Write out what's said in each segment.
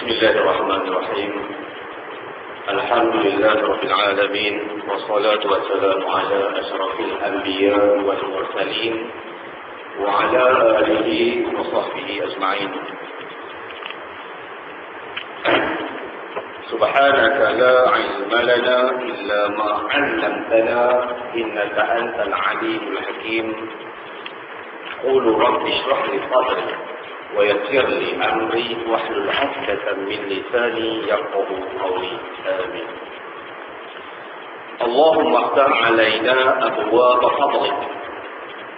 بسم الله الرحمن الرحيم. الحمد لله رب العالمين، والصلاة والسلام على أشرف الأنبياء والمرسلين وعلى آله وصحبه أجمعين. سبحانك لا علم لنا إلا ما علمتنا إنك أنت العليم الحكيم. قولوا رب اشرح لي صدري ويسر لي أمري واحلل عقدة من لساني يفقهوا قولي. آمين. اللهم افتح علينا أبواب فضلك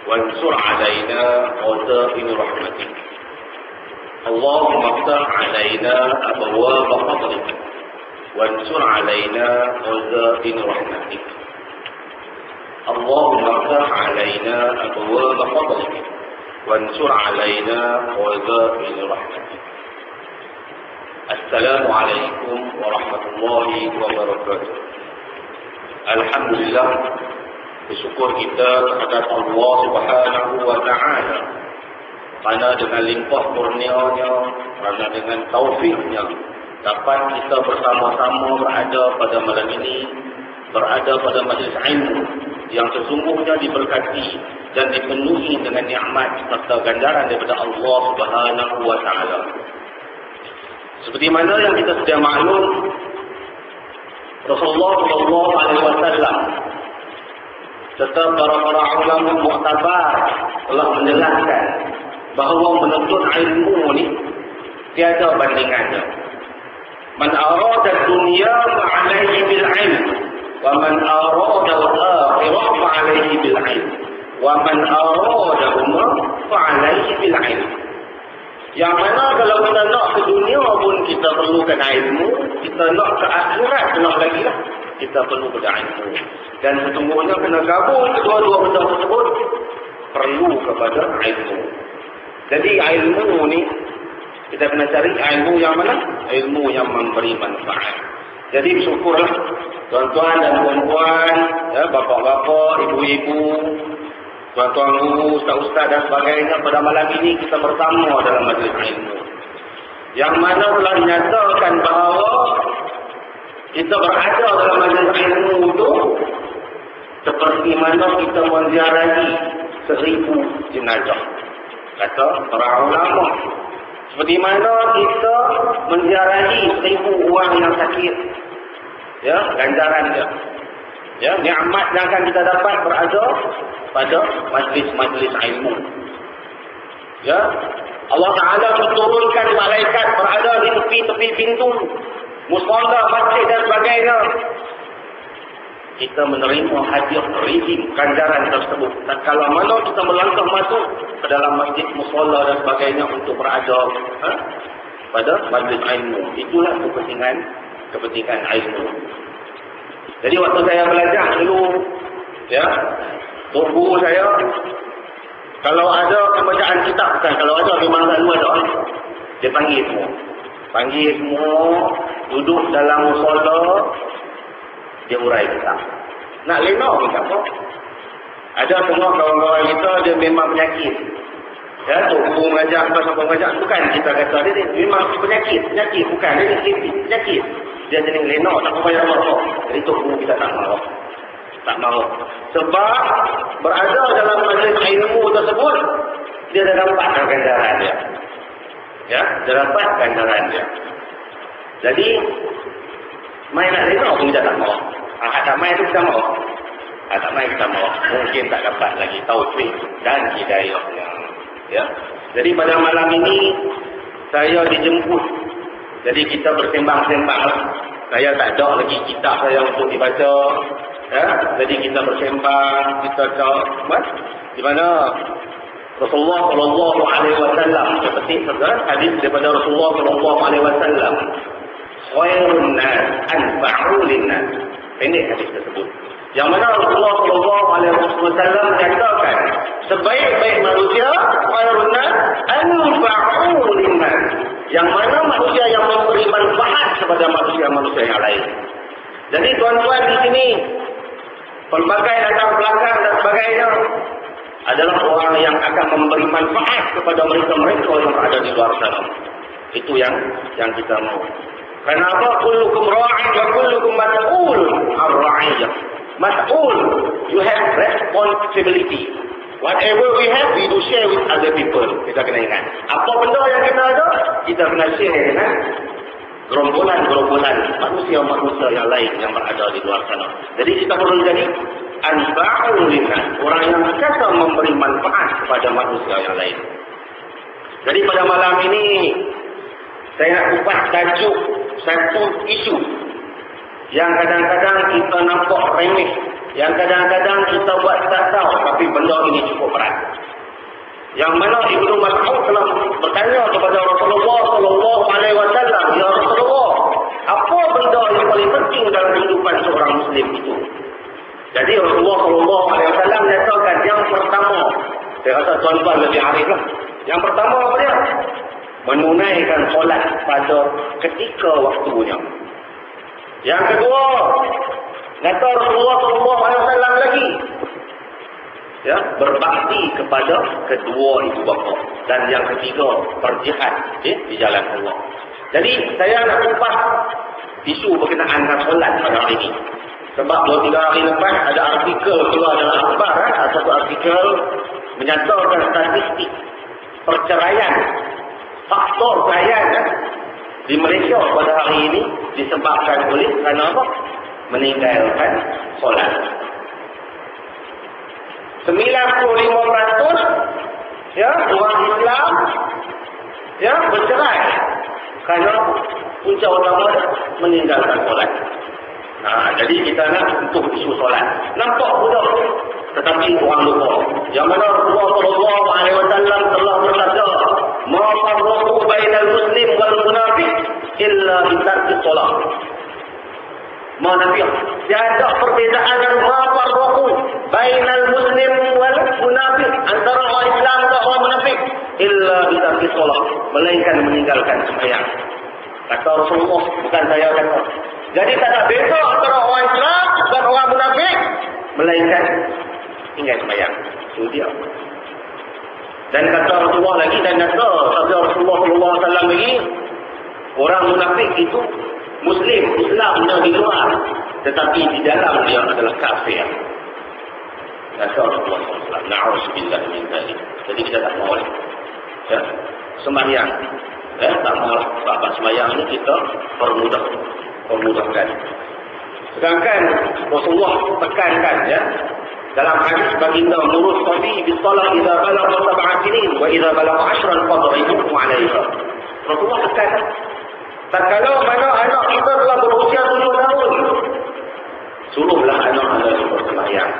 وانشر علينا خزائن رحمتك. اللهم افتح علينا أبواب فضلك وانشر علينا خزائن رحمتك. اللهم افتح علينا أبواب فضلك وانشر علينا خزائن رحمتك. السلام عليكم ورحمة الله وبركاته. Alhamdulillah, bersyukur kita kepada Allah Subhanahu wa Ta'ala kerana dengan limpah kurnianya, kerana dengan taufiknya dapat kita bersama-sama berada pada malam ini, berada pada majlis ilmu yang sesungguhnya diberkati dan dipenuhi dengan nikmat serta ganjaran daripada Allah Subhanahu wa Ta'ala. Seperti mana yang kita sudah maklum, Rasulullah SAW serta para ulama muktabar telah menjelaskan bahawa menuntut ilmu ni tiada bandingannya. Man arada dunya fa'alaihi bil ilm, wa man arada al-akhirah fa'alaihi bil ilm, wa man aradahuma fa'alaihi bil ilm. Yang mana kalau kita nak ke dunia pun kita perlukan ilmu, kita nak ke akhirat nak lagi lah, kita perlu pada ilmu. Dan sesungguhnya kena gabung kedua-dua benda tersebut, perlu kepada ilmu. Jadi ilmu ni kita kena cari ilmu yang mana? Ilmu yang memberi manfaat. Jadi bersyukurlah tuan-tuan dan puan-puan, ya, bapa-bapa, ibu-ibu, tuan-tuan guru, ustaz-ustaz dan sebagainya, pada malam ini kita bersama dalam majlis ilmu. Yang mana telah dinyatakan bahawa kita berada dalam majlis ilmu itu seperti mana kita menziarahi 1000 jenazah. Kata para ulama, seperti mana kita menziarahi 1000 orang yang sakit. Ya, ganjaran dia. Ya, nikmat yang akan kita dapat berada pada majlis-majlis ilmu. Ya, Allah Ta'ala menurunkan malaikat berada di tepi-tepi pintu musalla, masjid dan sebagainya. Kita menerima hadiah rizim ganjaran tersebut. Dan kalau mana kita melangkah masuk ke dalam masjid, musalla dan sebagainya untuk berada pada majlis ilmu, itulah kepentingan ilmu. Jadi waktu saya belajar dulu, ya, guru saya, kalau ada pembacaan kitab, kan, kalau ada memang selalu ada, dia panggil semua, duduk dalam musalla, dia urai kitab. Nak lena pun tak apa. Ada semua kawan-kawan kita, dia memang penyakit. Ya, guru mengajar, siapa mengajar, bukan kita kata dia memang penyakit, bukan dia penyakit. Dia jenis lena, tak payah marah. Jadi tu guru kita tak marah. Sebab berada dalam majlis ilmu tersebut, dia dah dapat ganjaran dia. Ya, dia dapat ganjaran dia. Jadi main nak lena pun kita tak marah. Tak main tu kita marah. Tak main kita marah. Mungkin tak dapat lagi taufik dan hidayahnya. Ya. Jadi pada malam ini saya dijemput. Jadi kita bersembang-sembang lah. Saya tak ada lagi kitab saya untuk dibaca. Ya. Jadi kita bersembang, kita cakap di mana Rasulullah sallallahu alaihi wasallam, seperti hadis daripada Rasulullah sallallahu alaihi wasallam, khairun nas anfa'u lin-nas. Ini hadis tersebut. Yang mana Rasulullah sallallahu alaihi wasallam menyatakan sebaik-baik manusia khairun nas anfa'u lin-nas. Yang mana manusia yang memberi manfaat kepada manusia-manusia yang lain. Jadi tuan-tuan di sini, pelbagai latar belakang dan sebagainya, adalah orang yang akan memberi manfaat kepada mereka-mereka yang berada di luar sana. Itu yang kita mau. Kenapa? Kullukum ra'in wa kullukum mas'ul ar-ra'iyah. Mas'ul, you have responsibility. Whatever we have, we do share with other people. Kita kena ingat. Apa benda yang kita ada, kita kena share dengan gerombolan manusia-manusia yang lain yang berada di luar sana. Jadi kita perlu jadi anba'ul linnas, orang yang biasa memberi manfaat kepada manusia yang lain. Jadi pada malam ini saya nak kupas tajuk satu isu yang kadang-kadang kita nampak remeh, yang kadang-kadang kita buat tak tahu, tapi benda ini cukup berat. Yang mana Ibnu Mas'ud telah bertanya kepada Rasulullah sallallahu alaihi wasallam, "Ya Rasulullah, apa benda yang paling penting dalam kehidupan seorang muslim itu?" Jadi Rasulullah sallallahu alaihi wasallam nyatakan yang pertama, saya rasa tuan-tuan lebih arif lah. Yang pertama apa dia? Menunaikan solat pada ketika waktunya. Yang kedua, kata Rasulullah sallallahu alaihi wasallam lagi, ya, berbakti kepada kedua ibu bapa. Dan yang ketiga, berjihad di jalan Allah. Jadi saya nak kupas isu berkenaan dengan solat pada hari ini. Sebab 2-3 hari lepas ada artikel keluar dalam akhbar, satu artikel menyatakan statistik perceraian, faktor perceraian di Malaysia pada hari ini disebabkan oleh kerana apa? Meninggalkan solat. 95% ya orang Islam ya bercerai kerana punca utama meninggalkan solat. Jadi kita nak untuk isu solat. Nampak mudah, tetapi orang lupa. Yang mana Rasulullah sallallahu alaihi wasallam telah bersabda, "Ma farraqu bainal muslim wal munafiq illa bi tarki solat." Munafiq, tiada perbezaan yang ma farraqu bainal muslim wal munafiq, antara orang Islam dan orang munafik, illa bi tarki solat, melainkan meninggalkan sembahyang. Kata Rasulullah, bukan saya kata. Jadi tak ada beza antara orang Islam dan orang munafik, melainkan tinggal sembahyang. Itu dia. Dan kata Rasulullah lagi, dan kata sabda Rasulullah sallallahu alaihi wasallam lagi, orang munafik itu Muslim, Islamnya di luar, tetapi di dalam dia adalah kafir. Kata Rasulullah sallallahu alaihi wasallam, na'udzubillah min dzalik. Jadi kita tak mahu ya, sembahyang. Tak mahu sebab sembahyang ini kita permudahkan. Sedangkan Rasulullah tekankan ya, dalam hadis baginda, "Murus sabi bis salat idza balagha 7 sinin wa idza balagha 10 fadribuhu 'alayha." Rasulullah tekankan, tak kalau mana anak kita telah berusia 7 tahun, suruhlah anak anda bersembahyang.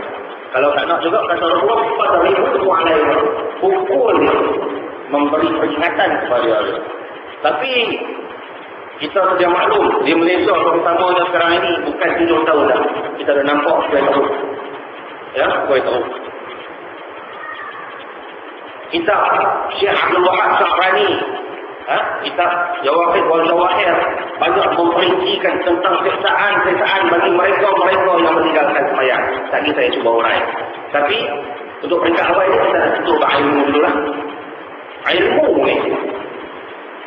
Kalau tak nak juga, kata Rasulullah, fadribuhu 'alayha, pukul dia, memberi peringatan kepada dia. Tapi kita sudah maklum, di Malaysia terutamanya sekarang ini bukan 7 tahun dah. Kita dah nampak 2 tahun. Ya, 2 tahun. Kita Syekh Abdul Wahab Sya'rani, kitab Jawahir wal Jawahir, banyak memperincikan tentang siksaan bagi mereka yang meninggalkan sembahyang. Tadi saya cuba urai. Tapi untuk peringkat awal ini kita nak tutup ilmu dulu lah. Ilmu ni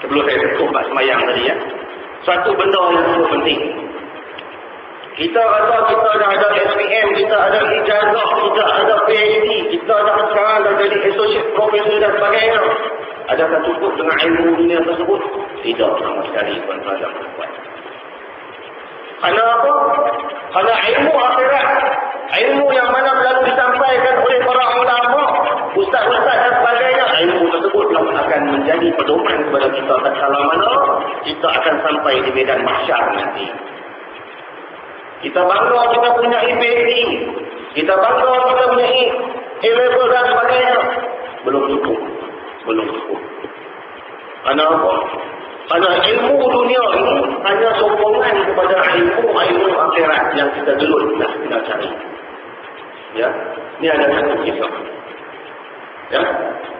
sebelum saya tutup sembahyang tadi ya. Suatu benda yang sangat penting. Kita rasa kita dah ada SPM, kita ada ijazah, kita ada PhD, kita dah sekarang dah jadi associate professor dan sebagainya. Adakah cukup dengan ilmu dunia tersebut? Tidak sama sekali, tuan-tuan dan puan-puan. Kerana apa? Kerana ilmu akhirat, ilmu yang mana selalu disampaikan oleh para ulama, ustaz-ustaz dan sebagainya, ilmu tersebut akan menjadi pedoman kepada kita tatkala mana kita akan sampai di medan mahsyar nanti. Kita bangga kita punya PhD, kita bangga kita punya A-level dan sebagainya, belum cukup. Kerana apa? Kerana ilmu dunia ini hanya sokongan kepada ilmu akhirat yang kita gelut nak kita cari. Ya, ini ada satu kisah. Ya,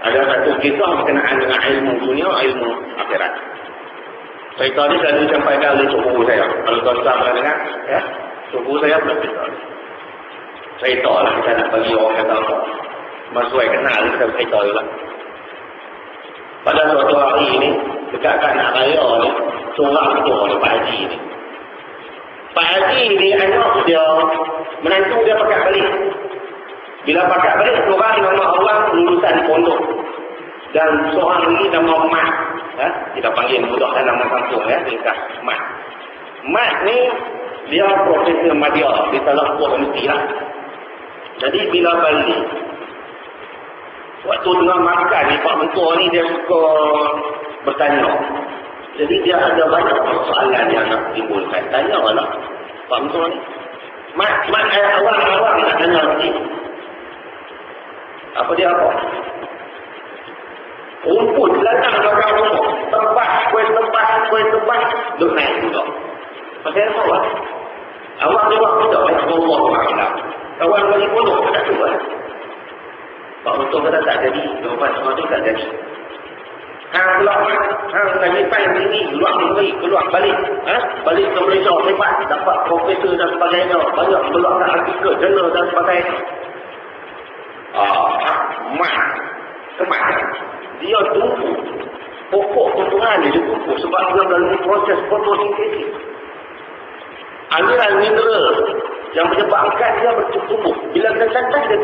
ada satu kisah berkenaan dengan ilmu dunia, ilmu akhirat. Cerita ni selalu disampaikan oleh cikgu saya. Kalau tuan-tuan pernah dengar, ya, cikgu saya pernah cerita. Cerita lah, kita nak bagi orang kata apa. Masuk kenal, kita cerita je lah. Pada suatu hari ini, dekat kat nak raya ni, seorang tu ni Pak Haji ni. Pak Haji ni anak dia, menantu dia pakat balik. Bila pakat balik, seorang nama orang lulusan pondok. Dan seorang lagi nama Mat. Kita panggil mudah dalam nama kampung tingkat Mat. Mat ni dia profesor madya di salah sebuah universiti lah. Jadi bila balik, waktu tengah makan ni Pak Mentua ni dia suka bertanya. Jadi dia ada banyak soalan yang nak timbulkan. Tanya lah Pak Mentua ni. Mat awang nak tanya sikit. Apa dia apa? Rumput ladang belakang rumah. Tempat duk naik juga. Pasal apa lah? Awak jawab tidak lah. Allah SWT. Kawan bagi pondok tak tu lah. Pak Mentua kata tak jadi. Jawapan semua tu tak jadi. Hang lagi time tinggi. Keluar balik. Balik ke Malaysia. Hebat. Dapat profesor dan sebagainya. Banyak keluarkan artikel, jurnal dan sebagainya. Kemas. Dia tumbuh. Pokok tumbuhan dia tumbuh sebab dia melalui proses fotosintesis. Aliran mineral yang menyebabkan dia bertumbuh. Bila dia santai dia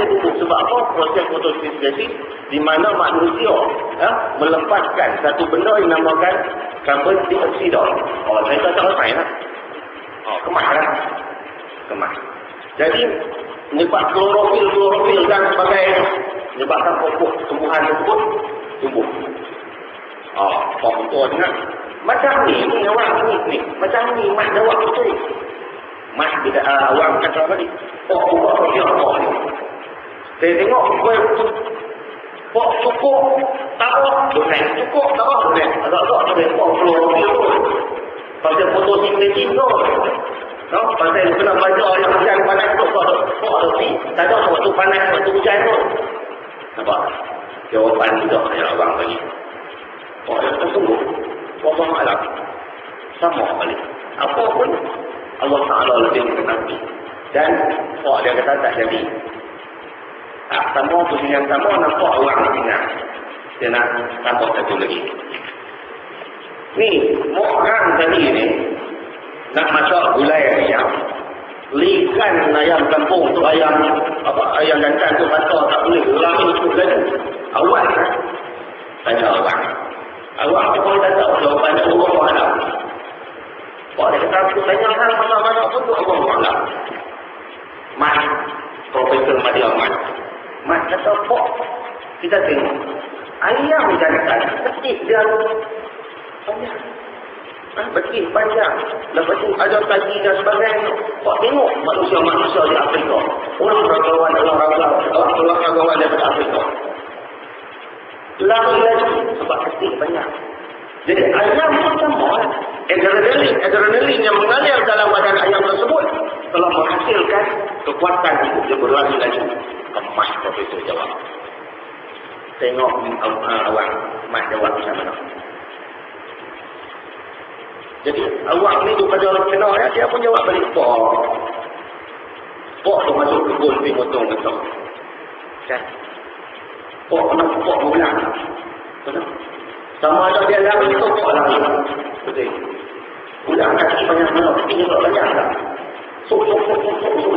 tumbuh. Sebab apa? Proses fotosintesis di mana manusia melepaskan satu benda yang dinamakan karbon dioksida. Saya tak tahu apa lah. Kemas. Jadi menyebab klorofil dan sebagainya. Menyebabkan pokok tumbuhan tersebut tumbuh. Pak Mentua dengar. Macam ni awak ni. Macam ni mat jawab betul. Mat tidak awak kata apa ni? Pok dia apa ni? Saya tengok pok cukup tak apa. Cukup tak apa. Agak-agak ada pok klorofil tu. Pasal fotosintesis tu. Pasal kena baca yang hujan panas tu. Pok ada si. Tak ada waktu panas, waktu hujan tu. Nampak? Jawapan juga yang abang bagi. Yang tersebut, Allah Alam. Sama balik. Apa pun, Allah Ta'ala lebih mengetahui. Dan, dia kata tak jadi. Sama punya sama, nampak orang ingat. Dia nak tambah satu lagi. Ni, orang tadi ni, nak masak gulai ayam. Likan ayam kampung tu ayam jantan tu kata tak boleh ulangi ikut lagi. Awak kan? Tanya awak tu pun tak tahu jawapan Allah Alam. Pak dia kata aku tanya hal mana-mana pun tu Allah Alam. Mat Profesor Madya Mat kata Pak kita tengok ayam jantan ketik dia banyak. Betul, panjang. Lepas tu ada kaki dan sebagainya. Kau tengok manusia-manusia di Afrika. Orang ragawan daripada Afrika. Lagi sebab ketik banyak. Jadi ayam pun sama. Adrenalin yang mengalir dalam badan ayam tersebut telah menghasilkan kekuatan itu. Dia berlari lagi. Kemas Profesor jawab. Tengok awak. Mat jawab macam mana. Jadi awak ni tu pada orang kenal dia pun jawab balik Pok tu masuk kebun pergi potong betul. Kan? Pok berulang. Betul? Sama ada dia lari tu pok lari. Betul. Ulang kaki banyak mana, kaki tak banyak tak. Sok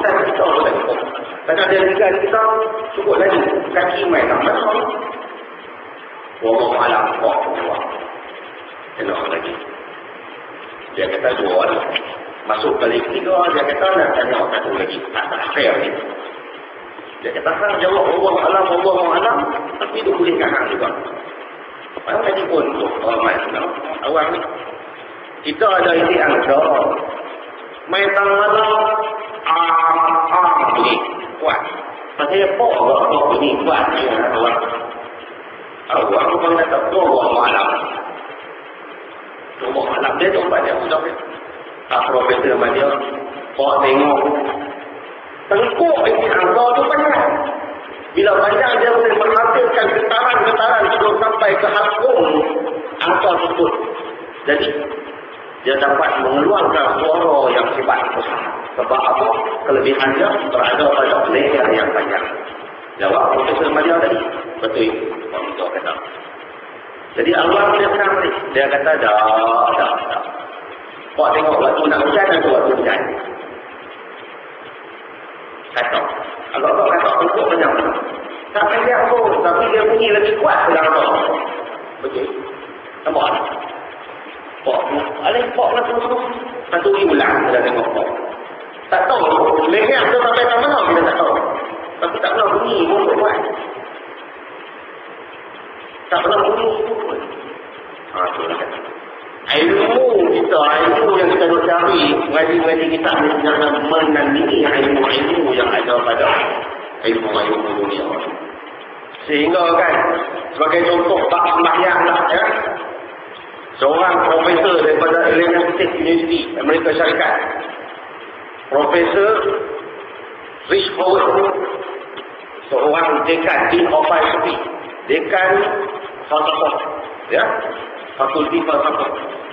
tak kita boleh. Kadang dia tinggal kita cukup lagi. Kaki main tak mana. Wallahu a'lam. Pok jawab. Elok lagi. Dia kata dua orang. Masuk kali ketiga, dia kata nak tanya satu lagi. Tak fair ni. Dia kata, jawab Allah Alam. Tapi dia boleh kahang juga. Mana tadi pun tu, awak ni. Kita ada isi angka. Main tang mana, bunyi. Kuat. Pasal apa bunyi kuat ni awak. Awak pun kata, Allah Alam. Allah Alam dia jawab dia sudah Profesor Madya tengok tengkuk ini angka tu banyak. Bila banyak dia boleh menghasilkan getaran sebelum sampai ke hakung angka tersebut. Jadi dia dapat mengeluarkan suara yang hebat besar. Sebab apa? Kelebihannya berada pada layer yang banyak. Jawab Profesor Madya tadi betul. Pak Mentua kata Jadi Allah dia senang balik. Dia kata, dah. Kau tengok waktu nak hujan atau waktu hujan. Kata. Kalau kau kata untuk banyak. Tak payah pun. Tapi dia bunyi lebih kuat dalam kau. Betul. Nampak? Pok. Alih pok lah terus. Satu ulang kita tengok pok. Tak tahu. Leher tu sampai tak mana kita tak tahu. Tapi tak pernah bunyi pun buat. Tak pernah bunyi pun. Itulah kata. Ilmu kita, ilmu yang kita nak cari, ngaji-ngaji kita ni jangan menandingi ilmu-ilmu yang ada pada ilmu dunia. Sehingga kan, sebagai contoh bab sembahyang lah ya. Seorang profesor daripada Illinois State University, Amerika Syarikat, Profesor Rich Howard, seorang dekan di Philosophy, dekan falsafah, ya, fakulti falsafah.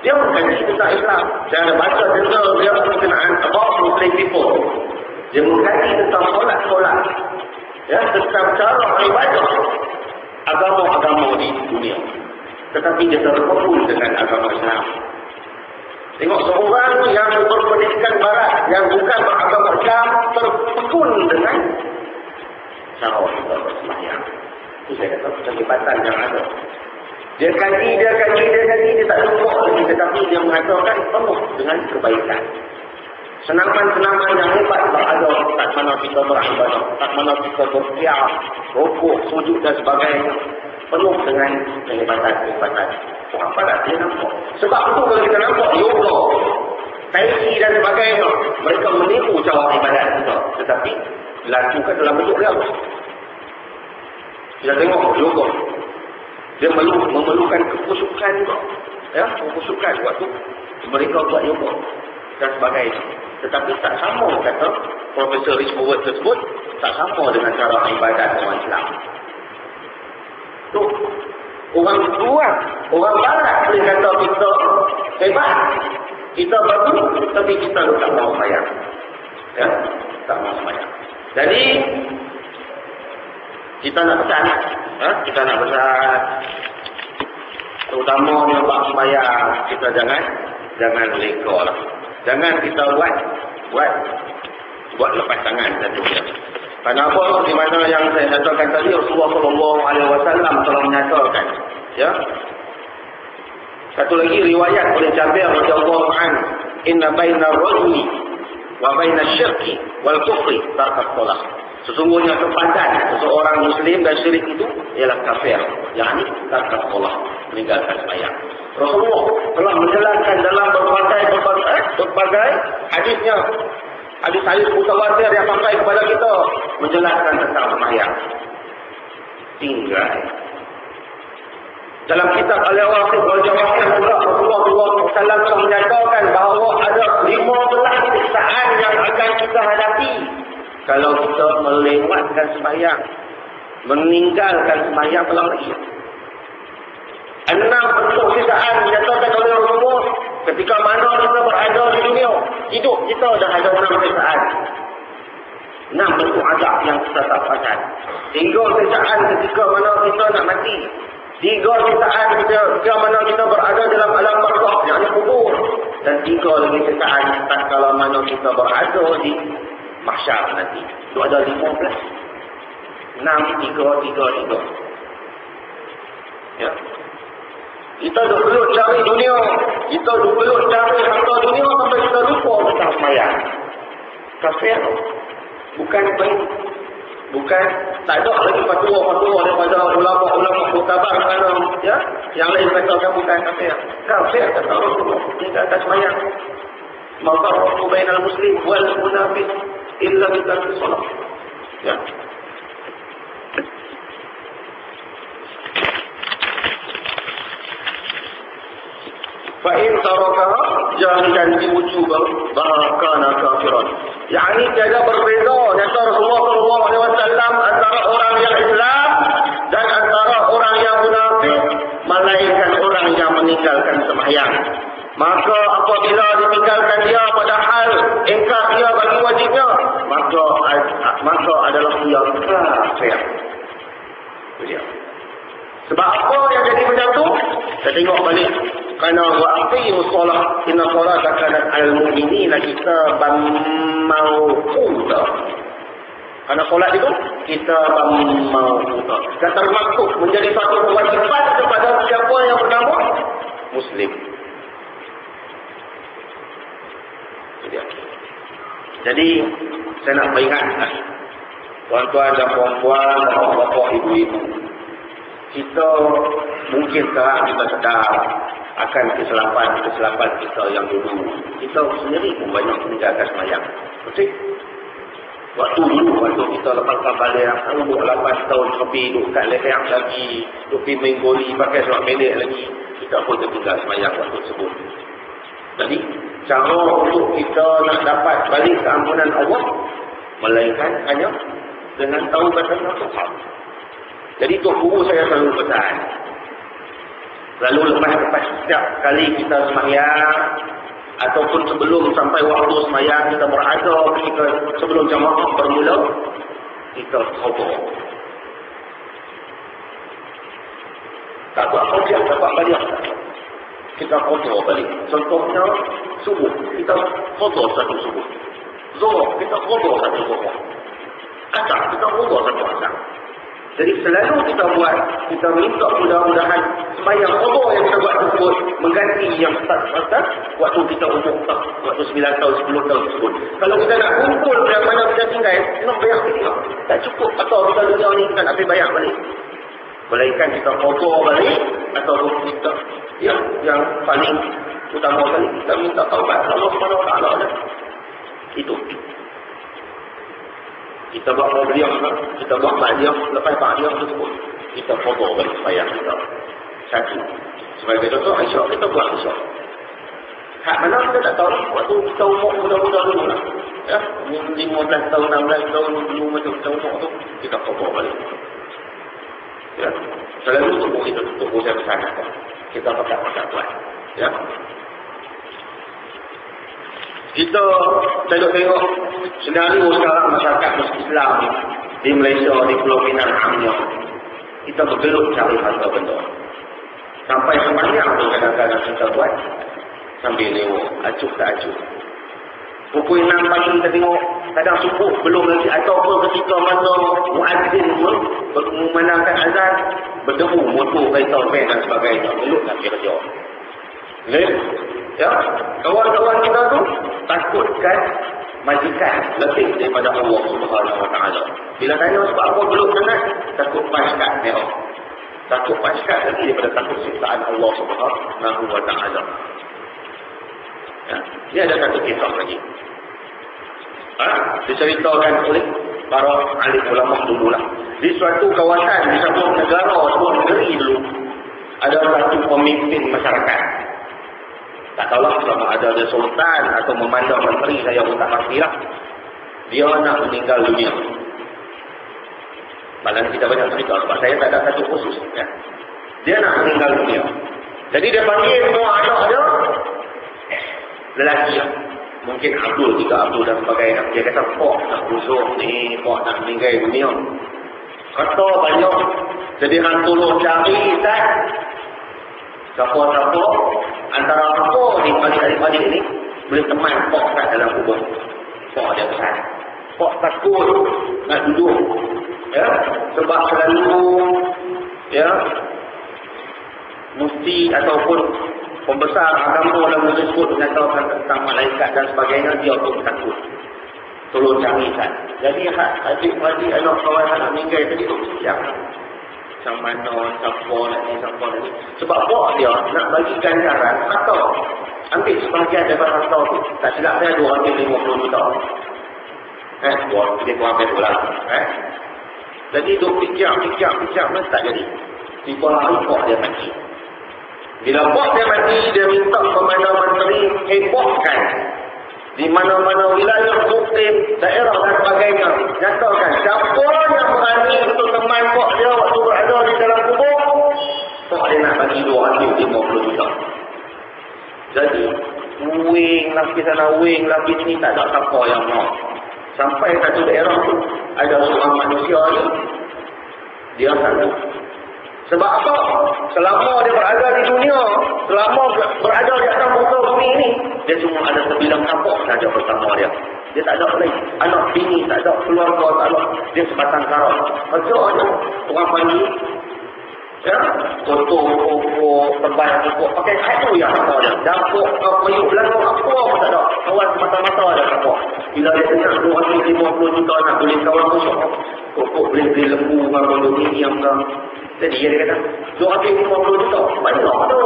Dia mengkaji tentang Islam. Saya ada baca tentang dia berkenaan about Muslim people. Dia mengkaji tentang solat, ya, tentang cara ibadah agama-agama di dunia. Tetapi dia terpukul dengan agama Islam. Tengok seorang yang berpendidikan barat, yang bukan beragama Islam, terpukul dengan cara kita bersembahyang. Itu saya kata kecepatan yang ada. Dia kaji, dia tak lupa lagi. Tetapi dia mengatakan penuh dengan kebaikan. Senaman-senaman yang hebat berada tak mana kita beribadah, tak mana kita berkiar, rukuk, sujud dan sebagainya. Penuh dengan kehebatan-kehebatan. Orang barat dia nampak. Sebab itu kalau kita nampak yoga, tai chi dan sebagainya, mereka menipu cara ibadat kita. Tetapi lakukan dalam bentuk real. Kita tengok yoga. Dia memerlukan kekusukan juga. Ya, kekusukan waktu mereka buat yoga dan sebagainya. Tetapi tak sama, kata Profesor Rich Howard tersebut, tak sama dengan cara ibadat orang Islam. Tu, orang tua, orang barat boleh kata kita hebat, kita bagus, tapi kita tak mau sayang. Ya, tak mau sayang. Jadi kita nak pesan, kita nak pesan, terutama yang bab sembahyang, kita jangan leka lah. Jangan kita buat lepas tangan tentunya. Kenapa? Di mana yang saya nyatakan tadi, Rasulullah SAW telah menyatakan. Ya. Satu lagi riwayat oleh Jabir radhiyallahu anhu, inna baina rajuli wa baina syirki wal kufri tarkat salat. Sesungguhnya sepadan seseorang muslim dan syirik itu ialah kafir, yakni tarkat salat, meninggalkan sembahyang. Rasulullah telah menjelaskan dalam berbagai hadisnya, hadis-hadis mutawatir yang sampai kepada kita, menjelaskan tentang sembahyang. Tinggal dalam kitab Al-Waqi'ah wal-Jawahir pula Rasulullah SAW telah menyatakan bahawa ada 15 siksaan yang akan kita hadapi kalau kita melewatkan sembahyang, meninggalkan sembahyang pulang lagi. 6 bentuk siksaan dinyatakan oleh Rasulullah ketika mana kita berada di dunia. Hidup kita dah ada 6 siksaan. 6 bentuk azab yang kita dapatkan. 3 siksaan ketika mana kita nak mati. 3 siksaan ketika mana kita berada dalam alam barzakh, yakni kubur. Dan 3 lagi siksaan tatkala mana kita berada di mahsyar nanti. Itu ada 15. 6, 3. Ya. Kita dulu cari dunia, kita dulu cari harta dunia sampai kita lupa tentang sembahyang. Kafir. Bukan baik. Bukan, tak ada lagi fatwa daripada ulama-ulama muktabar kerana ya, yang lain kata bukan kafir. Kafir kata Rasulullah, tidak atas sembahyang. Maka Rasul bainal muslim wal munafiq illa bi tarki salat. Ya. Fa'in tarakaha jahilan biwujubah bahakana kafiran. Yang ini tiada berbeza nyata Rasulullah SAW antara orang yang Islam dan antara orang yang munafik, melainkan orang yang meninggalkan sembahyang. Maka apabila ditinggalkan dia padahal ingkar dia bagi wajibnya, maka adalah dia kafir. Sebab apa yang jadi macam tu? Kita tengok balik. Kerana wa'aqimus solat, inna solata kanat al-mu'minina kitaban mawquta. Kerana solat itu kitaban mawquta. Dan termaktub menjadi satu kewajiban kepada siapa yang bernama Muslim. Jadi saya nak peringatkan tuan-tuan dan puan-puan, bapak-bapak, ibu-ibu, kita mungkin sekarang kita sedar akan kesilapan kita yang dulu. Kita sendiri pun banyak meninggalkan semayang. Betul? Waktu kita lepaskan balik, duduk 8 tahun lebih, duduk kat leher lagi, duduk pergi main goli, pakai seluar pendek lagi, kita pun tertinggal semayang waktu tersebut. Jadi, cara untuk kita nak dapat balik keampunan Allah, melainkan hanya dengan tahu kata Tuhan. Jadi Tok Guru saya selalu pesan, lalu lepas setiap kali kita semayang ataupun sebelum sampai waktu semayang kita berada ketika sebelum jamaah bermula, kita taubat. Tak buat hujah, tak buat balik, kita kotor balik. Contohnya subuh, kita kotor satu subuh. Zuhur, kita kotor satu zuhur. Asar, kita kotor satu asar. Jadi selalu kita buat, kita minta mudah-mudahan sembahyang kotor yang kita buat tersebut mengganti yang start waktu kita umur waktu 9 tahun, 10 tahun tersebut. Kalau kita nak kumpul yang mana kita tinggal, kita nak bayar kita. Tak cukup atau kita dunia ni kita nak pergi bayar balik. Melainkan kita kotor balik atau kita yang paling utama kali kita minta taubat Allah Subhanahu Wa Taala. Itu kita buat beliau, kita buat beliau, lepas beliau tersebut kita kotor balik supaya kita satu. Sebagai contoh Aisyah, kita buat Aisyah. Hak mana kita tak tahu waktu kita umur muda-muda dulu lah. Ya, 15 tahun, 16 tahun dulu macam kita umur tu, kita kotor balik. Ya, selalu tubuh saya bersama kita pakai buat. Ya, kita tengok senario sekarang masyarakat Islam di Malaysia, di Pulau Pinang, Amnya, kita bergelut cari harta benda. Sampai sebanyak tu kadang-kadang kita buat sambil lewat, acuh tak acuh. Pukul 6 pagi kita tengok, kadang subuh belum lagi, ataupun ketika mana muadzin pun memandangkan azan, berdebu motor, kereta, van dan sebagainya, gelut nak kerja. Ya, kawan-kawan kita tu takutkan majikan lebih daripada Allah Subhanahu Wa Taala. Bila tanya sebab apa gelut sangat, takut paskat merah. Takut paskat lagi daripada takut siksaan Allah Subhanahu Wa Taala. Ya, ini ada satu kisah lagi. Diceritakan oleh para alim ulama dululah. Di suatu kawasan, di satu negara, sebuah negeri dulu, ada satu pemimpin masyarakat. Tak tahulah sama ada sultan atau memandang menteri, saya pun tak pastilah. Dia nak meninggal dunia. Malah kita banyak cerita sebab saya tak ada satu khusus. Ya. Dia nak meninggal dunia. Jadi dia panggil semua anak dia lelaki. Mungkin Abdul, jika Abdul dan sebagainya. Dia kata, Pak nak busuk ni, Pak nak meninggal dunia. Kata banyak. Jadi hang tolong cari tak? Siapa-siapa antara apa ni adik-adik ni boleh teman Pak kat dalam kubur. Pak dia pesan. Pak takut nak duduk. Ya, sebab selalu ya mufti ataupun pembesar agama dalam tersebut menyatakan tentang malaikat dan sebagainya, dia pun takut. Tolong carikan. Jadi adik-adik anak kawan nak meninggal tadi tu siap. Macam mana, siapa ni. Sebab buat dia nak bagi ganjaran atau ambil sebahagian daripada harta tu. Tak silap saya 250 juta. Dia kurang betul lah. Jadi duk fikir tak jadi. Tiba hari buat dia mati. Bila buat dia mati, dia minta kepada menteri hebohkan di mana-mana wilayah muslim, daerah dan sebagainya. Nyatakan siapa yang berani untuk teman buat dia waktu berada di dalam kubur, tak dia nak bagi 250 juta. Jadi wing lagi sana, wing lagi sini, tak ada siapa yang mau. Sampai satu daerah tu ada seorang manusia ni, dia sanggup Sebab apa? Selama dia berada di dunia, selama berada di atas muka bumi ini, dia cuma ada sebilang kapok saja bersama dia. Dia tak ada lagi anak bini, tak ada keluarga, tak ada. Dia sebatang kara. Macam mana orang panggil? Ya, kotor, tebal, pokok. Pakai air tu yang kata dia. Dapuk, peyuk, belakang, apa pun tak ada. Kawan semata-mata ada kapok. Bila dia tengok 250 juta nak beli kawan kosong, pokok boleh beli lembu, kondominium ke. Jadi dia kata, 250 juta, banyak tu.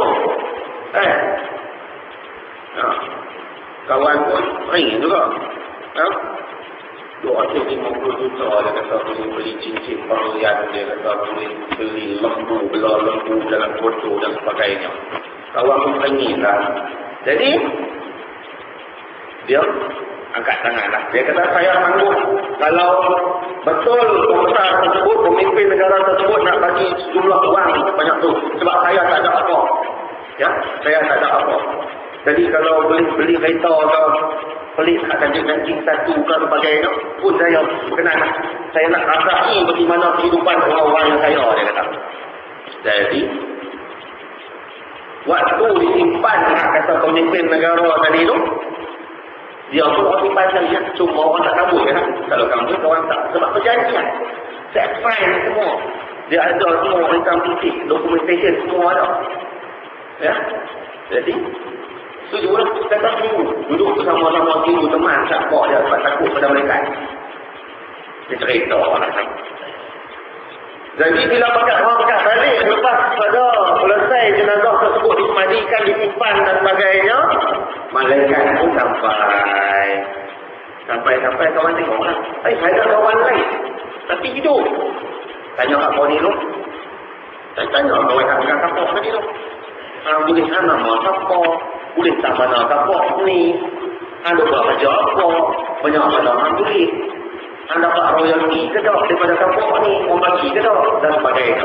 Kawan pun ring juga. 250 juta dia kata boleh beli cincin perlian, dia kata boleh beli lembu, belah lembu dalam foto dan sebagainya. Kawan pun ring lah. Jadi dia angkat tangan lah. Dia kata saya sanggup kalau betul pengusaha tersebut, pemimpin negara tersebut nak bagi jumlah wang banyak tu. Sebab saya tak ada apa. Ya, saya tak ada apa. Jadi kalau beli kereta atau beli kancing satu ke sebagainya pun saya berkenan. Saya nak rasai bagaimana kehidupan orang-orang yang kaya, dia kata. Jadi waktu disimpan kata pemimpin negara tadi tu, dia pun orang simpan sekalian. Cuma orang tak kabur kan. Kalau kabur orang tak. Sebab perjanjian. Set fine semua. Dia ada semua hitam putih. Dokumentation semua ada. Ya. Jadi setuju lah. Kata semua. Duduk bersama-sama semua teman. Siapa dia sebab takut pada mereka. Dia cerita orang nak. Jadi bila orang pakat balik lepas pada selesai jenazah tersebut dimandikan, disimpan dan sebagainya, malaikat pun sampai kawan tengok lah. Ada kawan lain tapi hidup. Tanya Pak Boni tu. Saya tanya kawan kat kapok tadi tu. Boleh nama kapok, boleh tak mana kapok ni, ada buat kerja apa, banyak mana boleh. Anda dapat royalty ke tak daripada kapok ni, orang bagi ke tak, dan sebagainya.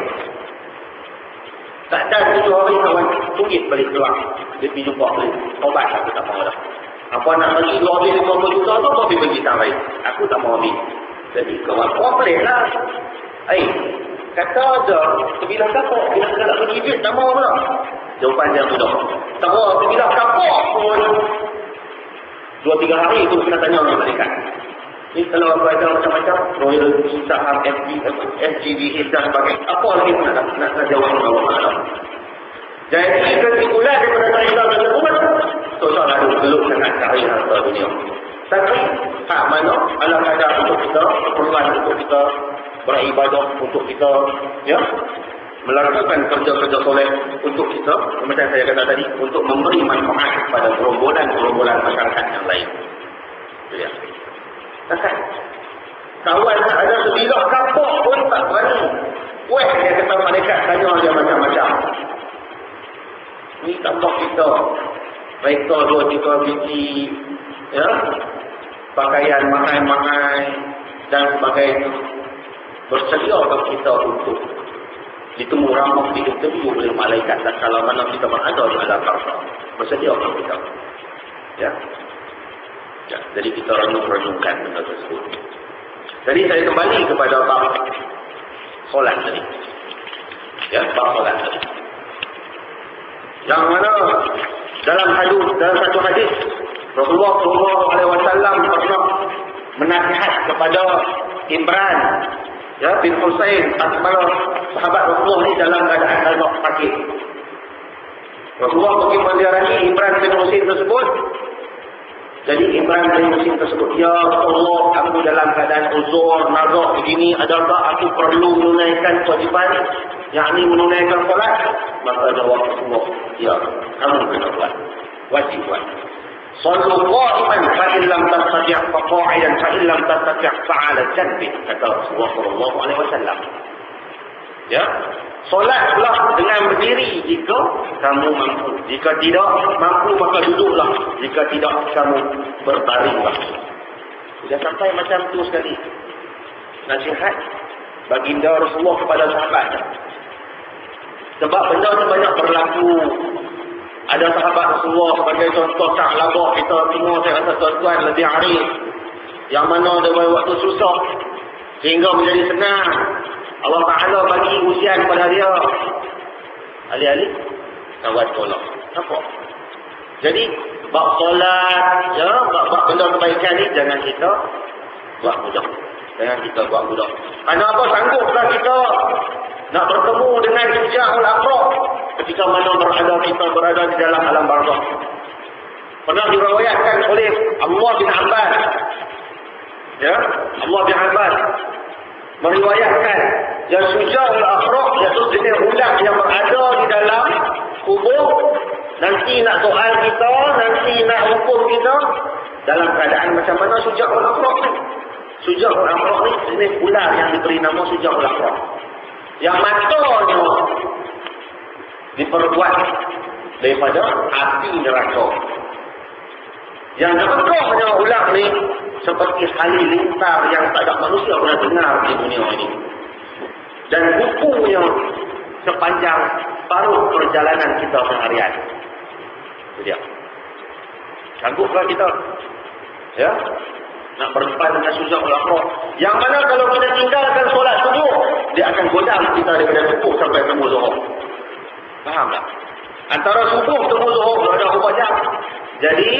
Tak ada tujuh hari kawan sungit balik keluar. Dia pergi jumpa balik. Obat aku tak mahu dah. Apa nak bagi 250 juta tu, kau pergi bagi tak baik. Aku tak mahu ambil. Jadi kawan orang pelik lah. Kata aja, terbilang kapok. Bila kita nak bagi duit, tak mahu pula. Jawapan dia mudah. Tak mahu, terbilang kapok pun. 2-3 hari tu kena tanya dengan mereka. Ni kalau aku ada macam-macam, royalty, saham, FGVH dan sebagainya. Apa lagi nak jawab dengan Allah? Jadi kesimpulan daripada cerita tersebut, seolah-olah belum sangat cari harta dunia. Tapi hak mana ala kadar untuk kita, keperluan untuk kita, beribadah untuk kita, ya, melakukan kerja-kerja soleh untuk kita, macam saya kata tadi, untuk memberi manfaat kepada gerombolan masyarakat yang lain. Ya. Takkan kawan ada sebilah kapok pun tak berani. Weh, dia kata malaikat tanya dia macam-macam. Ni tambah kita kereta 2-3 biji, ya, pakaian mahal-mahal dan sebagainya. Bersedia kita untuk ditemu ramah, diinterview oleh malaikat dan kalau mana kita berada di alam harta. Bersedia kita. Ya. Ya, jadi kita renung-renungkan benda tersebut. Jadi saya kembali kepada bab solat tadi. Ya, bab solat tadi. Yang mana dalam satu hadis Rasulullah SAW pernah menasihat kepada Imran, ya, bin Husain, kepada sahabat Rasulullah ni dalam keadaan dalam sakit. Rasulullah pergi menziarahi Imran bin Husain tersebut. Jadi Imran bin Husain tersebut, ya Allah, aku dalam keadaan uzur, nazar begini, adakah aku perlu menunaikan kewajipan, yakni menunaikan solat? Maka jawab Rasulullah, ya, kamu kena buat, wajib buat. Sallu qa'iman fa in lam tastati' fa qa'idan fa in lam tastati' fa 'ala janbi, kata Rasulullah sallallahu alaihi wasallam. Ya, solatlah dengan berdiri jika kamu mampu. Jika tidak mampu maka duduklah. Jika tidak kamu berbaringlah. Sudah sampai macam tu sekali nasihat baginda Rasulullah kepada sahabat. Sebab benda ni banyak berlaku. Ada sahabat Rasulullah sebagai contoh sahabat kita semua, saya rasa tuan-tuan lebih arif, yang mana ada waktu susah sehingga menjadi senang. Allah Ta'ala bagi ujian kepada dia. Alih-alih kawan tolak. Nampak? Jadi, bab solat, ya, bab benda kebaikan ni jangan kita buat mudah. Jangan kita buat mudah. Kerana apa? Sangguplah kita nak bertemu dengan Syuja'ul Aqrab ketika mana kita berada di dalam alam barzakh. Pernah diriwayatkan oleh Allah bin Abbas, ya, Allah bin Abbas meriwayatkan yang Syuja'ul Aqrab iaitu jenis ular yang berada di dalam kubur, nanti nak soal kita, nanti nak hukum kita dalam keadaan macam mana Syuja'ul Aqrab ni. Syuja'ul Aqrab ni jenis ular yang diberi nama Syuja'ul Aqrab, yang matanya diperbuat daripada api neraka. Yang nekahnya ular ni seperti halilintar yang tak ada manusia pernah dengar di dunia ini. Dan bukunya sepanjang paruh perjalanan kita seharian. Itu dia. Sangguplah kita, ya, nak berdepan dengan Syuja'ul Aqrab, yang mana kalau kita tinggalkan solat subuh, dia akan godam kita daripada subuh sampai temu zuhur. Faham tak? Antara subuh temu zuhur ada 4 jam. Jadi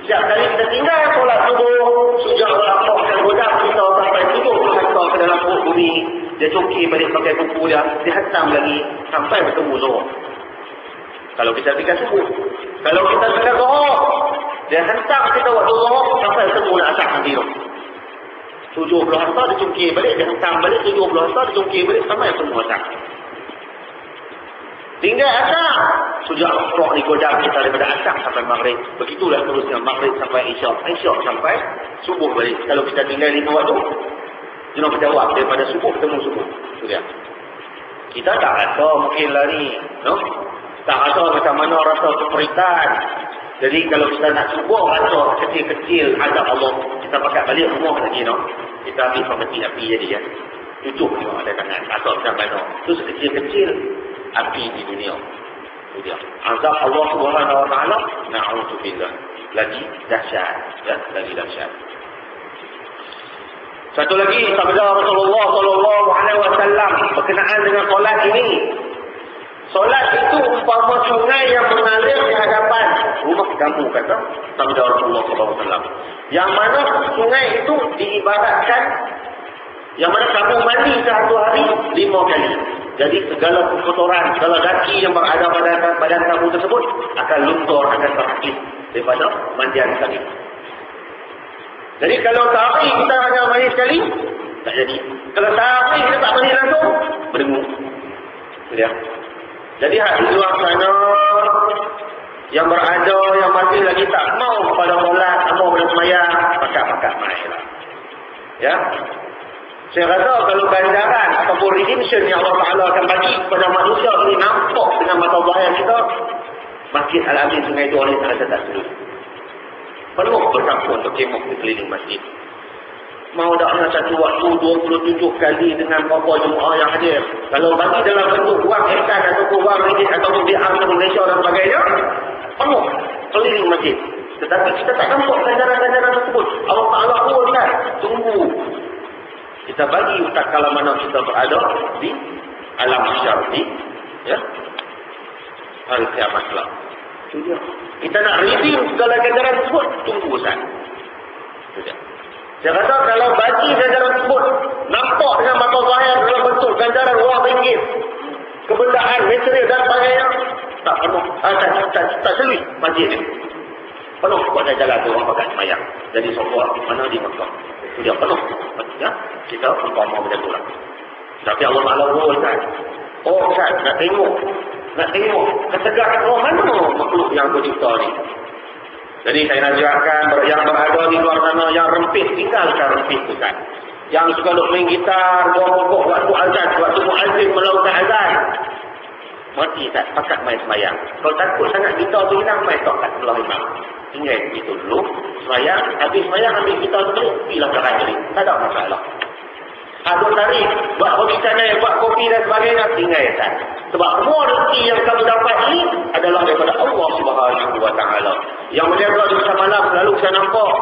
setiap kali kita tinggal solat subuh, Syuja'ul Aqrab akan godam kita sampai 70 hektar ke dalam perut bumi. Dia congkir balik pakai kuku dia, dihantam lagi sampai bertemu zuhur. Kalau kita tinggal subuh. Kalau kita tinggal zuhur, dia hantam kita waktu zuhur sampai bertemu nak asar nanti tu. 70 hektar dia congkir balik, dia hantam balik 70 hektar dia congkir balik sampai bertemu asar. Tinggal asar, Syuja'ul Aqrab ni godam kita daripada asar sampai maghrib. Begitulah terusnya maghrib sampai isyak, isyak sampai subuh balik. Kalau kita tinggal 5 waktu, jangan berjawab daripada subuh ketemu subuh. Itu dia. Kita tak rasa mungkin lari, no? Tak rasa macam mana rasa keperitan. Jadi kalau kita nak cuba rasa kecil-kecil azab Allah, kita pakai balik rumah lagi, no? Kita ambil pemeti api jadi, ya. Cucuk tengok ada tangan, rasa macam mana. Itu sekecil-kecil api di dunia. Itu dia. Azab Allah Subhanahu Wa Taala, na'udzubillah. Lagi dahsyat, ya, lagi dahsyat. Satu lagi sabda Rasulullah sallallahu alaihi wasallam berkenaan dengan solat ini. Solat itu umpama sungai yang mengalir di hadapan rumah kamu, kata sabda Rasulullah sallallahu alaihi wasallam. Yang mana sungai itu diibaratkan, yang mana kamu mandi satu hari 5 kali. Jadi segala kotoran, segala daki yang berada pada badan kamu tersebut akan luntur, akan terhapus daripada mandian sekali. Jadi kalau sehari kita hanya mandi sekali, tak jadi. Kalau sehari kita tak mandi langsung, berdengung. Ya. Jadi hak di luar sana yang berada, yang masih lagi tak mau kepada solat, tak mau pada semayang, pakat-pakat main lah. Ya. Saya rasa kalau ganjaran ataupun redemption yang Allah Ta'ala akan bagi kepada manusia ini nampak dengan mata zahir kita, Masjid Al-Amin Sungai Dua ini terasa tak sulit. Penuh bercampur untuk kemah di keliling masjid. Mau daknya satu waktu 27 kali dengan berapa jemaah yang hadir. Kalau bagi dalam bentuk wang ekan ataupun wang ringgit ataupun dirham Malaysia dan sebagainya, penuh keliling masjid. Tetapi kita tak nampak ganjaran-ganjaran tersebut. Allah Ta'ala uruskan. Tunggu. Kita bagi tak kala mana kita berada di alam mahsyar, ya, hari kiamat kelak. Kita nak review segala ganjaran tersebut, tunggu saja. Saya rasa kalau bagi ganjaran tersebut nampak dengan mata zahir dalam bentuk ganjaran wang ringgit, kebendaan, material dan sebagainya, tak penuh, tak selit masjid ni. Penuh buat jalan tu orang pakai semayang. Jadi sobat mana di Mekah. Itu dia penuh. Ya, kita umpama macam tu lah. Tapi Allah Ta'ala uruskan. Oh Ustaz, nak tengok ketegaran Allah mana makhluk yang bercipta ni. Jadi saya nasihatkan yang berada di luar sana, yang rempit, tinggalkan rempit tu kan. Yang suka duk main gitar, buang-buang waktu azan, waktu muazzin melakukan azan, mati tak, pakat main semayang. Kalau takut sangat gitar tu hilang, main tak kat sebelah imam. Ingat itu dulu, semayang, habis semayang ambil gitar tu balik, pilah ke rajin. Tak ada masalah. Aduk tarik, buat kopi canai, buat kopi dan sebagainya, tinggalkan. Sebab semua rezeki yang kamu dapat ini adalah daripada Allah Subhanahu Wa Taala. Yang menjaga di masa malam, selalu saya nampak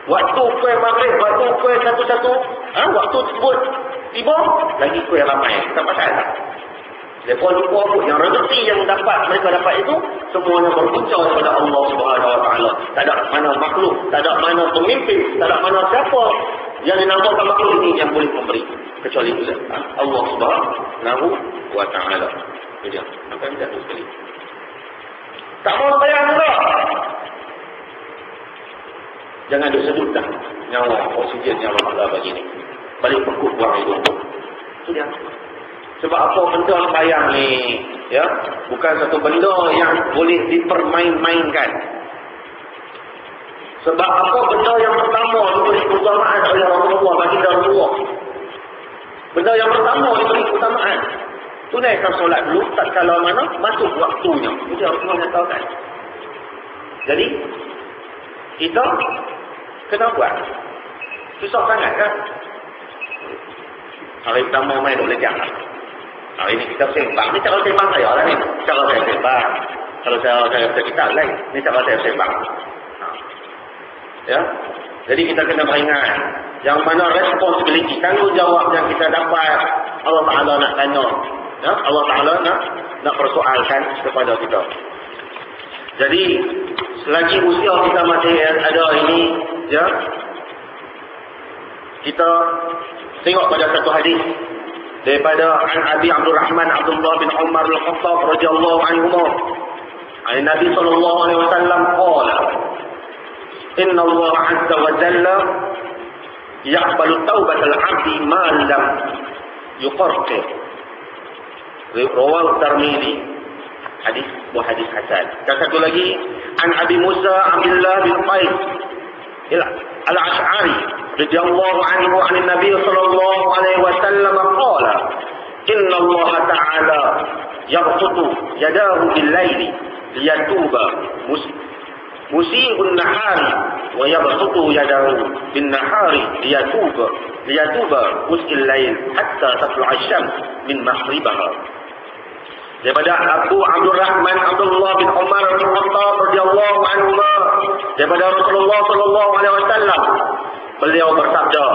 waktu kuih maghrib, waktu kuih satu-satu, waktu tersebut tiba, lagi kuih ramai. Tak masalah. Mereka lupa pun yang rezeki yang mereka dapat itu semuanya berpunca daripada Allah Subhanahu Wa Taala. Tak ada mana makhluk, tak ada mana pemimpin, tak ada mana siapa yang dinamakan makhluk ini yang boleh memberi kecuali Allah Subhanahu Wa Taala. Itu dia. Apa yang jatuh sekali. Tak mau bayar juga. Jangan duk sedut dah nyawa oksigen yang Allah Taala bagi ni. Balik pekuk buang hidup. Itu dia. Sebab apa benda sayang ni, ya, bukan satu benda yang boleh dipermain-mainkan. Sebab apa benda yang pertama diberi keutamaan oleh Rasulullah bagi Rasulullah. Benda yang pertama diberi keutamaan. Tunaikan solat dulu, tak kala mana masuk waktunya. Itu Rasulullah nyatakan. Jadi kita kena buat. Susah sangat kan? Hari pertama main duk belajar. Hari ini kita sembang. Ni cara sembang saya lah ni. Cara saya sembang. Kalau saya kita lain. Ni cara saya sembang. Ya. Jadi kita kena beringat. Yang mana responsibility, tanggungjawab yang kita dapat, Allah Ta'ala nak tanya. Ya? Allah Ta'ala nak persoalkan kepada kita. Jadi, selagi usia kita masih ada ini, ya, kita tengok pada satu hadis daripada Abi Abdurrahman Abdullah bin Umar al-Khattab radhiyallahu anhu. Nabi sallallahu alaihi wasallam qala, "Inna Allah 'azza wa jalla yaqbalu taubatal 'abdi ma lam yuqarqir." Riwayat Tirmizi. Hadis hasan. Dan satu lagi, an Abi Musa Abdullah bin Qais al-Ash'ari radhiyallahu anhu 'an Nabi sallallahu alaihi wasallam qala, "Inna Allah ta'ala yabsutu yadahu bil-laili liyatuba musii'un nahari wa yabsutu yadahu bin-nahari liyatuba musii'il lail hatta tatlu'a asy-syams min maghribiha." Daripada Abu Abdurrahman Abdullah bin Umar bin Khattab radhiyallahu anhu, daripada Rasulullah sallallahu alaihi wasallam, beliau bersabda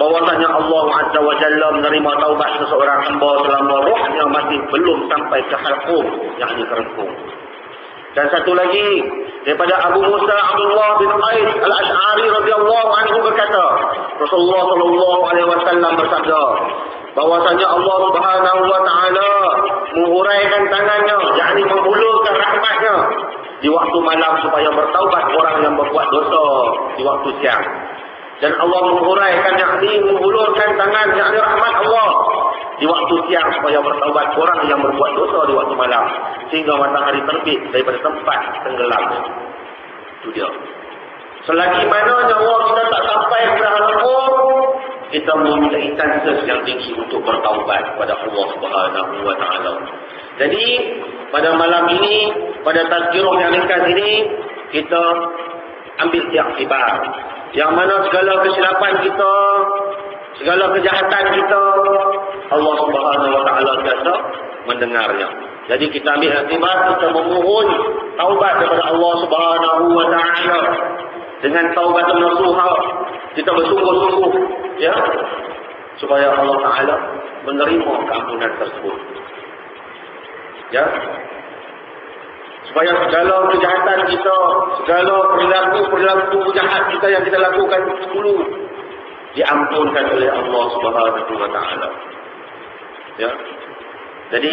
bahwasanya Allah Azza wa Jalla menerima taubat seseorang hamba selama rohnya masih belum sampai ke halqum, yakni kerengkung. Dan satu lagi daripada Abu Musa Abdullah bin Qais al-Ash'ari radhiyallahu anhu berkata, Rasulullah sallallahu alaihi wasallam bersabda bahwasanya Allah Subhanahu wa taala menghuraikan tangannya, yakni menghulurkan rahmatnya di waktu malam supaya bertaubat orang yang berbuat dosa di waktu siang. Dan Allah menghuraikan, yakni menghulurkan tangan, yakni rahmat Allah di waktu siang supaya bertaubat orang yang berbuat dosa di waktu malam sehingga matahari terbit daripada tempat tenggelamnya. Itu dia. Selagi mana nyawa kita tak sampai ke halqum, kita mempunyai chances yang tinggi untuk bertaubat kepada Allah Subhanahu wa taala. Jadi pada malam ini, pada tazkirah yang ringkas ini, kita ambil iktibar. Yang mana segala kesilapan kita, segala kejahatan kita, Allah Subhanahu wa taala biasa mendengarnya. Jadi kita ambil iktibar, kita memohon taubat kepada Allah Subhanahu wa taala dengan taubat nasuha. Kita bersungguh-sungguh, ya, supaya Allah Taala menerima keampunan tersebut. Ya. Supaya segala kejahatan kita, segala perilaku jahat kita yang kita lakukan dulu diampunkan oleh Allah Subhanahu wa taala. Ya. Jadi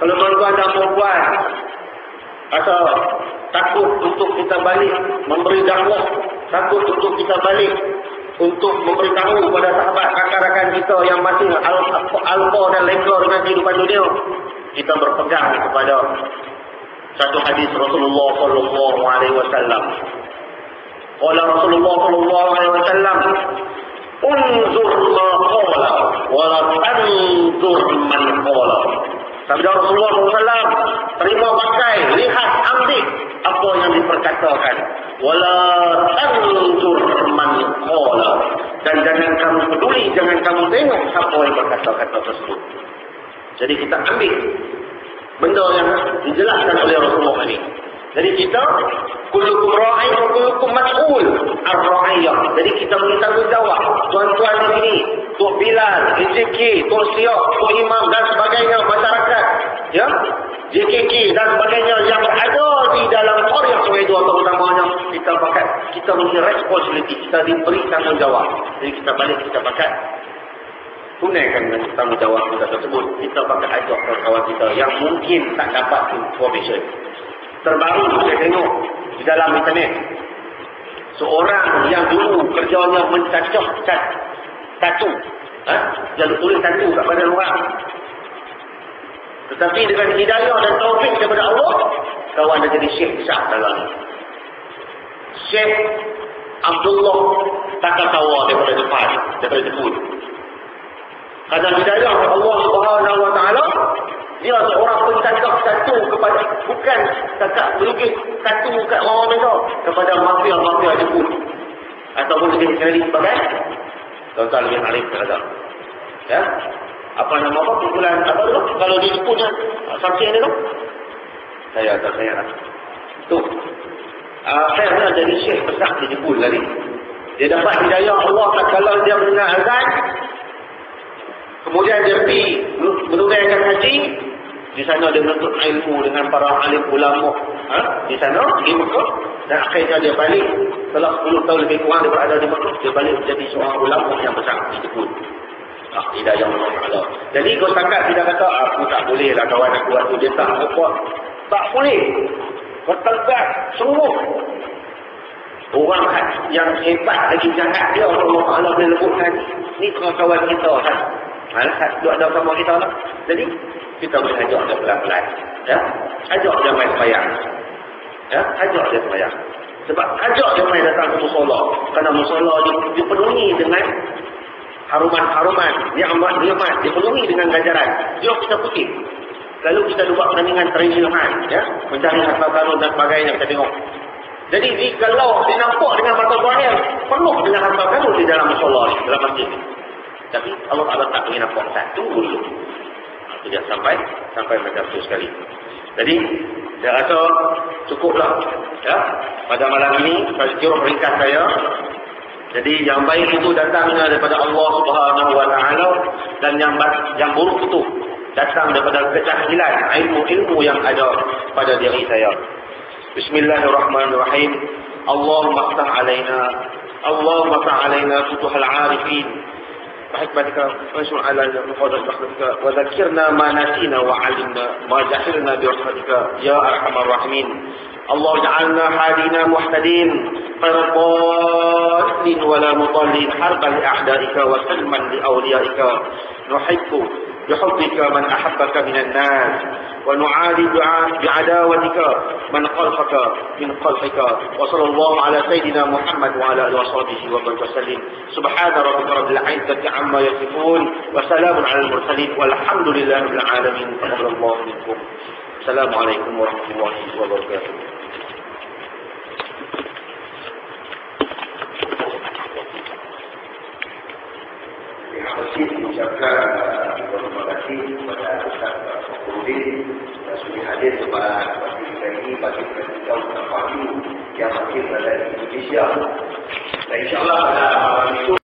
kalau tuan-tuan dah mau buat rasa takut untuk kita balik memberi dakwah, takut untuk kita balik untuk memberitahu kepada sahabat rakan-rakan kita yang masih alfa dan lega dengan kehidupan dunia, kita berpegang kepada satu hadis Rasulullah sallallahu alaihi wasallam. Qala Rasulullah sallallahu alaihi wasallam, "Unzur ma qala wa la tanzur man qala." Sabda Rasulullah SAW, terima pakai, lihat, ambil apa yang diperkatakan. Wala tanzur man qala, dan jangan kamu peduli, jangan kamu tengok siapa yang berkata-kata tersebut. Jadi kita ambil benda yang dijelaskan oleh Rasulullah ini. Jadi kita kullukum ra'in wa kullukum mas'ul ar-ra'iyah. Jadi kita bertanggungjawab. Tuan-tuan di sini, Tok Bilal, JKK, Tok Siok, Tok Imam dan sebagainya masyarakat, ya, JKK dan sebagainya yang ada di dalam Tariq Sungai Dua terutamanya, kita punya responsibility, kita diberi tanggungjawab. Jadi kita balik, kita pakai tunaikan dengan tanggungjawab kita tersebut. Kita pakai ajak kawan-kawan kita yang mungkin tak dapat information. Terbaru saya tengok di dalam internet, seorang yang dulu kerjanya mencacah tatu, yang tulis tatu kat badan orang, tetapi dengan hidayah dan taufik daripada Allah, kawan dia jadi syekh besar dalam ni. Syekh Abdullah Takasawa daripada Jepun, kerana hidayah Allah Subhanahu Wa Taala, dia seorang pencacah tatu kepada, bukan cakap melukis tatu kat orang mereka, kepada mafia-mafia Jepun ataupun lebih sekali sebagai tuan-tuan lebih arif terhadap, ya, apa nama apa kumpulan apa tu kalau di Jepun ya, saksi ni tu saya tu saya pernah jadi syekh besar di Jepun tadi. Dia dapat hidayah Allah tak kalau dia mendengar azan, kemudian dia pergi menunaikan haji. Di sana dia menuntut ilmu dengan para alim ulama, di sana di Mekah, dan akhirnya dia balik setelah 10 tahun lebih kurang dia berada di Mekah, dia balik menjadi seorang ulama yang besar di Jepun. Hidayah Allah Ta'ala. Jadi kau setakat tidak kata aku tak boleh lah kawan aku waktu dia tak buat. Tak boleh. Bertegas sungguh. Orang yang hebat lagi jahat dia Allah Ta'ala boleh lebutkan. Ni kawan-kawan kita kan. Dua ada sama kita lah. Jadi kita boleh ajak dia pelan-pelan, ya, ajak dia main sembahyang, ya, ajak dia sembahyang. Sebab ajak dia main datang ke musola, kerana musola dipenuhi dengan haruman, ni'mat, dipenuhi dengan ganjaran. Dia kita putih. Lalu kita buat pertandingan training-an, ya, mencari harta karun dan sebagainya kita tengok. Jadi kalau dinampak dengan mata zahir, penuh dengan harta karun di dalam musola ni, dalam masjid ni. Tapi Allah Ta'ala tak ingin nampak satu dulu. Dia sampai macam tu sekali. Jadi saya rasa cukuplah, ya, pada malam ini kira peringkat saya. Jadi yang baik itu datangnya daripada Allah Subhanahu Wa Taala, dan yang buruk itu datang daripada kejahilan ilmu yang ada pada diri saya. Bismillahirrahmanirrahim. Allahumma ftah alaina futuhal arifin بحكمتك وانشر علينا من فضلك برحمتك وذكرنا ما نسينا وعلمنا ما جهلنا برحمتك يا ارحم الراحمين. الله اجعلنا هادين مهتدين غير ضالين ولا مضلين حربا لاعدائك وسلما لاوليائك نحب بحبك من احبك من الناس ونعادي بعداوتك من خلفك من خلفك. وصلى الله على سيدنا محمد وعلى اله وصحبه وسلم. سبحان ربك رب العزة عما يصفون وسلام على المرسلين والحمد لله رب العالمين. تقبل الله منكم. السلام عليكم ورحمة الله وبركاته. Terima kasih mengucapkan terima kasih kepada Ustaz Fakhruddin yang sudah hadir kepada kita ini bagi kita untuk yang masih berada di Indonesia. Dan insyaAllah pada malam itu